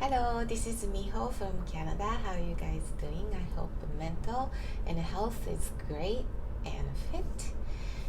Hello, this is Miho from Canada. How are you guys doing? I hope mental and health is great and fit.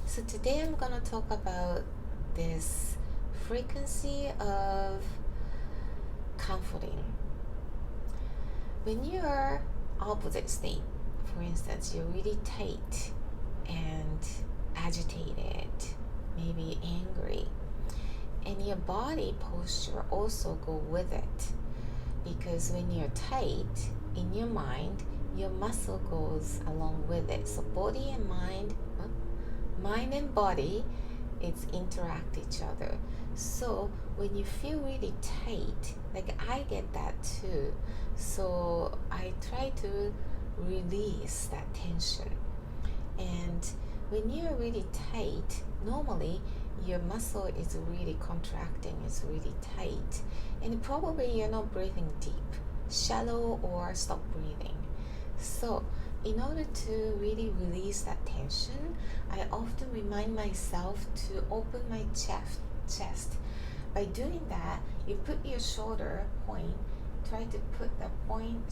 So today I'm going to talk about this frequency of comforting. When you're opposite state, for instance, you're really tight and agitated, maybe angry, and your body posture also go with it. Because when you're tight in your mind, your muscle goes along with it. So body and mind and body, it's interact each other. So when you feel really tight, like I get that too. So I try to release that tension. And when you're really tight, normally your muscle is really contracting, it's really tight, and probably you're not breathing deep, shallow, or stop breathing. So in order to really release that tension, I often remind myself to open my chest. By doing that, you put your shoulder point, try to put the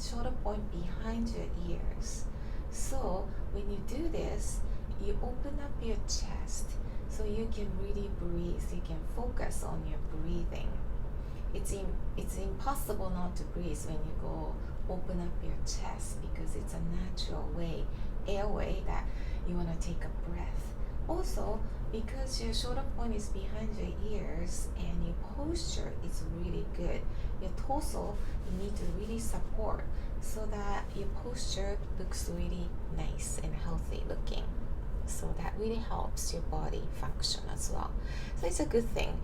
shoulder point behind your ears. So when you do this, you open up your chest so you can really breathe. You can focus on your breathing. It's impossible not to breathe when you go open up your chest, because it's a natural airway that you want to take a breath. Also, because your shoulder point is behind your ears and your posture is really good, your torso, you need to really support so that your posture looks really nice and healthy looking. So that really helps your body function as well. So it's a good thing.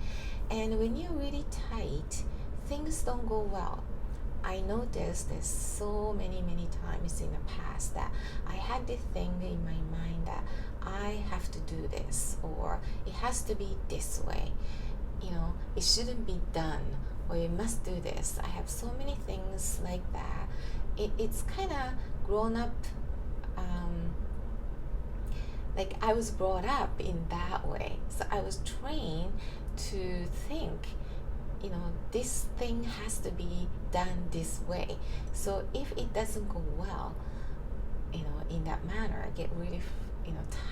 And when you're really tight, things don't go well. I noticed this so many times in the past that I had this thing in my mind that I have to do this, or it has to be this way. It shouldn't be done, or you must do this. I have so many things like that. It's kind of grown up, like I was brought up in that way. So I was trained to think, this thing has to be done this way. So if it doesn't go well, in that manner, I get really,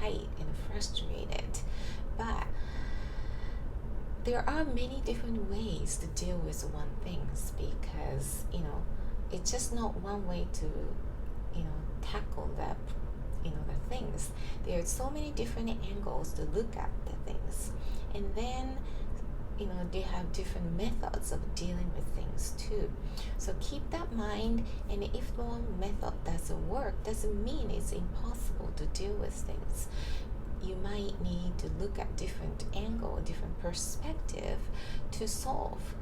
tight and frustrated. But there are many different ways to deal with one thing, because, it's just not one way to, tackle the things. There are so many different angles to look at the things, and then they have different methods of dealing with things too. So keep that in mind, and if one method doesn't work, doesn't mean it's impossible to deal with things. You might need to look at different angle, different perspective to solve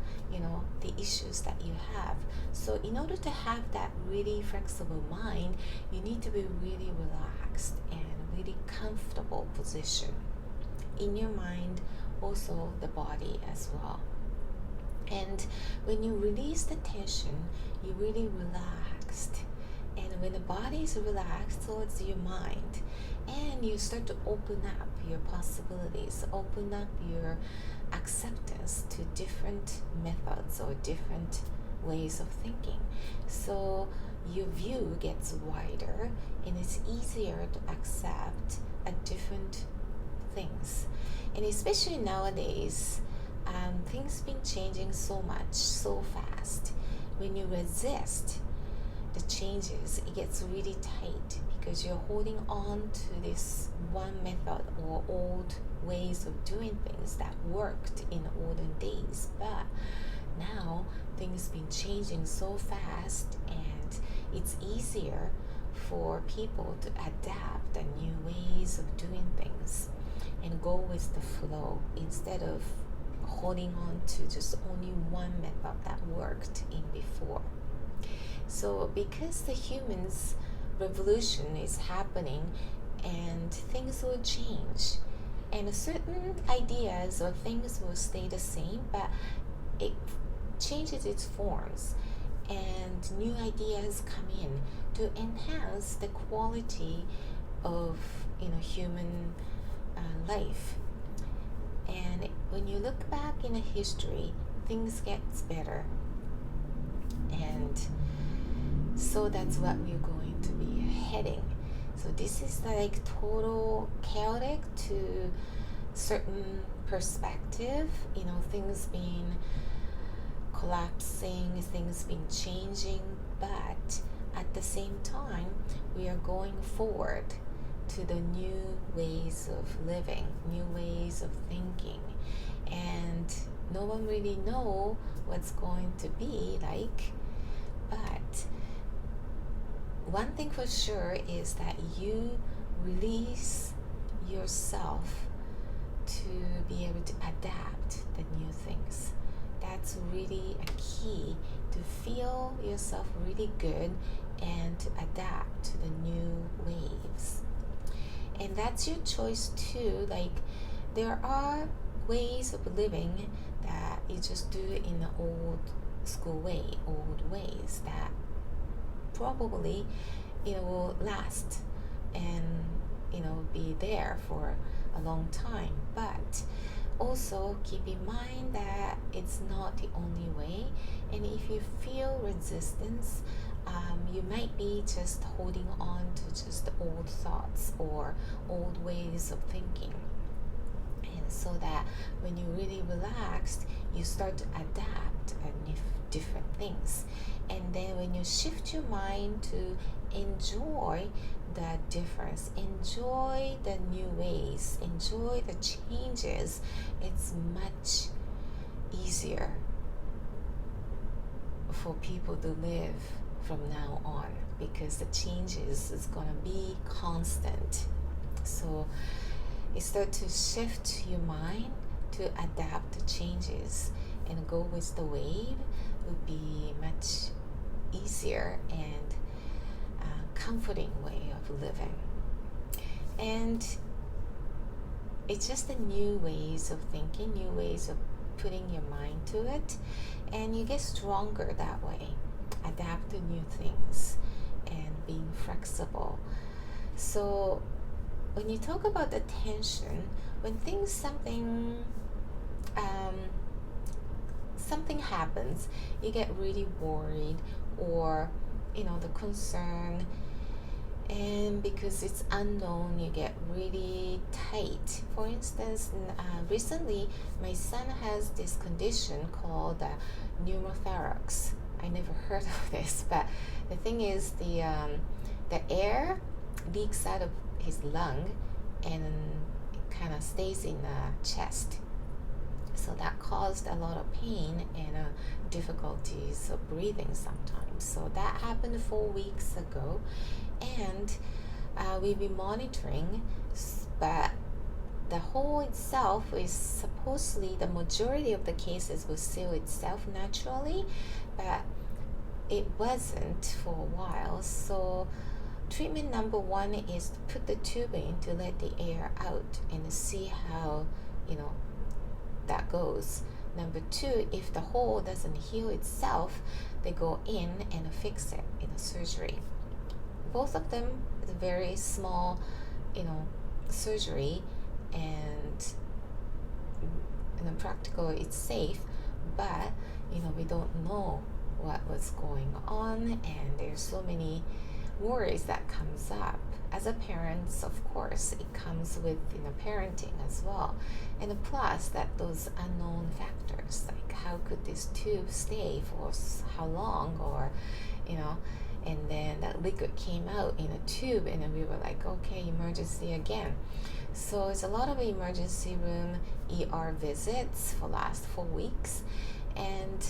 the issues that you have. So in order to have that really flexible mind, you need to be really relaxed and really comfortable position in your mind, also the body as well. And when you release the tension, you really relaxed. And when the body is relaxed towards your mind, and you start to open up your possibilities, open up your acceptance to different methods or different ways of thinking. So your view gets wider, and it's easier to accept a different things. And especially nowadays, things been changing so much, so fast. When you resist the changes, it gets really tight, because you're holding on to this one method or old ways of doing things that worked in the olden days. But now things been changing so fast, and it's easier for people to adapt the new ways of doing things and go with the flow, instead of holding on to just only one method that worked in before. So because the humans revolution is happening, and things will change, and certain ideas or things will stay the same, but it changes its forms, and new ideas come in to enhance the quality of human life. And when you look back in a history, things gets better. And so that's what we're going to be heading. So this is like total chaotic to certain perspective, things being collapsing, things being changing, but at the same time we are going forward to the new ways of living, new ways of thinking, and no one really know what's going to be like, but one thing for sure is that you release yourself to be able to adapt the new things. That's really a key to feel yourself really good and to adapt to the new waves. And that's your choice too. Like, there are ways of living that you just do in the old school way, old ways that probably will last and be there for a long time, but also keep in mind that it's not the only way. And if you feel resistance, you might be just holding on to just old thoughts or old ways of thinking. And so that when you really relaxed, you start to adapt different things. And then when you shift your mind to enjoy the difference, enjoy the new ways, enjoy the changes, it's much easier for people to live from now on, because the changes is going to be constant. So you start to shift your mind to adapt the changes and go with the wave would be much easier and comforting way of living. And it's just the new ways of thinking, new ways of putting your mind to it, and you get stronger that way. Adapt to new things and being flexible. So when you talk about the tension, when something happens, you get really worried, or the concern, and because it's unknown, you get really tight. For instance, recently my son has this condition called Pneumothorax. I never heard of this, but the thing is, the air leaks out of his lung and it kind of stays in the chest. So that caused a lot of pain and difficulties of breathing sometimes. So that happened 4 weeks ago, and we've been monitoring, but the hole itself is supposedly, the majority of the cases will seal itself naturally, but it wasn't for a while. So treatment number 1 is to put the tube in to let the air out and see how that goes. Number 2, if the hole doesn't heal itself, they go in and fix it in a surgery. Both of them is a very small surgery, and practical, it's safe, but we don't know what was going on, and there's so many worries that comes up. As a parent, of course, it comes with parenting as well, and plus that those unknown factors, like how could this tube stay for how long, or and then that liquid came out in a tube, and then we were like, okay, emergency again. So it's a lot of emergency room ER visits for last 4 weeks, and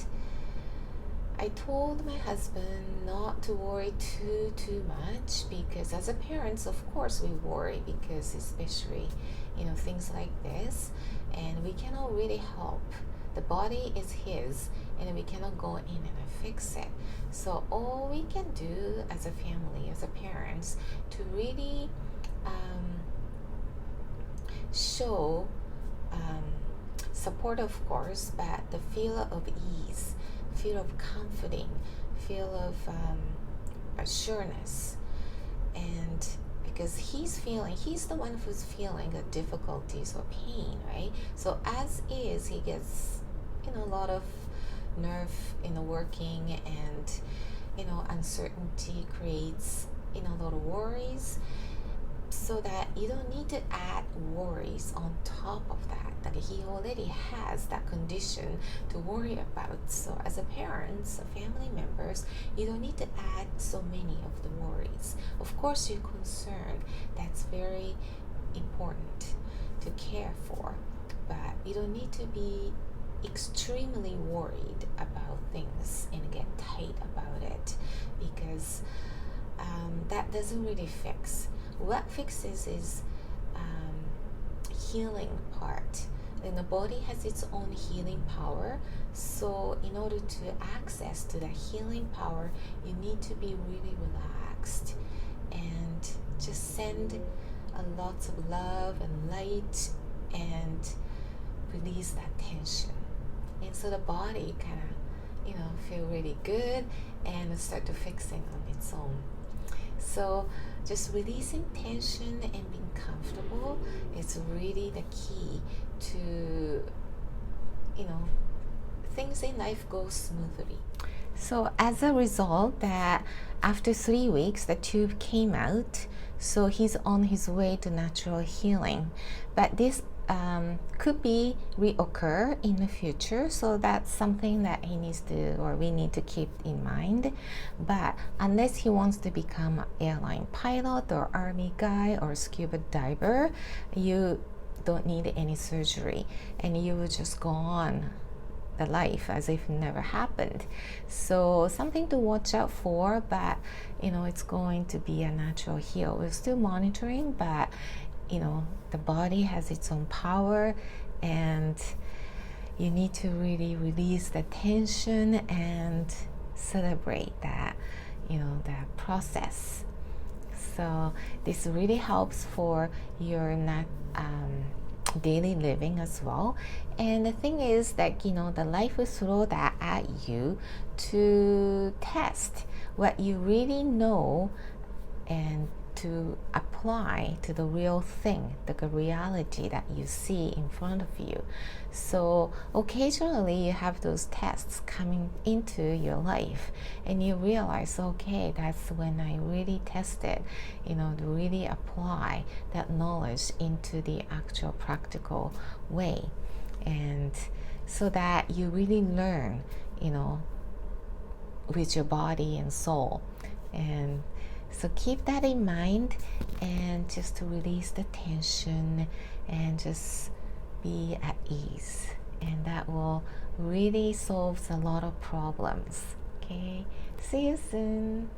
I told my husband not to worry too much, because as a parent, of course, we worry, because especially things like this, and we cannot really help. The body is his, and we cannot go in and fix it. So all we can do as a family, as a parents, to really show support, of course, but the feel of ease, feel of comforting, feel of assurance. And because he's the one who's feeling the difficulties or pain, right? So as is, he gets a lot of nerve working, and uncertainty creates a lot of worries, so that you don't need to add worries on top of that he already has that condition to worry about. So as a parents, family members, you don't need to add so many of the worries. Of course, you're concerned. That's very important to care for, but you don't need to be extremely worried about things and get tight about it, because that doesn't really fix. What fixes is healing part. Then the body has its own healing power, so in order to access to the healing power, you need to be really relaxed and just send lots of love and light and release that tension. And so the body kind of feel really good and start to fixing on its own. So just releasing tension and being comfortable is really the key to things in life go smoothly. So as a result, that after 3 weeks the tube came out, so he's on his way to natural healing. But this could be reoccur in the future, so that's something that he needs to, or we need to keep in mind. But unless he wants to become an airline pilot or army guy or scuba diver, you don't need any surgery, and you will just go on the life as if it never happened. So something to watch out for, but it's going to be a natural heal. We're still monitoring, but the body has its own power, and you need to really release the tension and celebrate that that process. So this really helps for your daily living as well. And the thing is that the life will throw that at you to test what you really know and to apply to the real thing, the reality that you see in front of you. So occasionally you have those tests coming into your life, and you realize, okay, that's when I really tested, to really apply that knowledge into the actual practical way, and so that you really learn, with your body and soul. And so keep that in mind, and just to release the tension and just be at ease, and that will really solve a lot of problems. Okay, see you soon.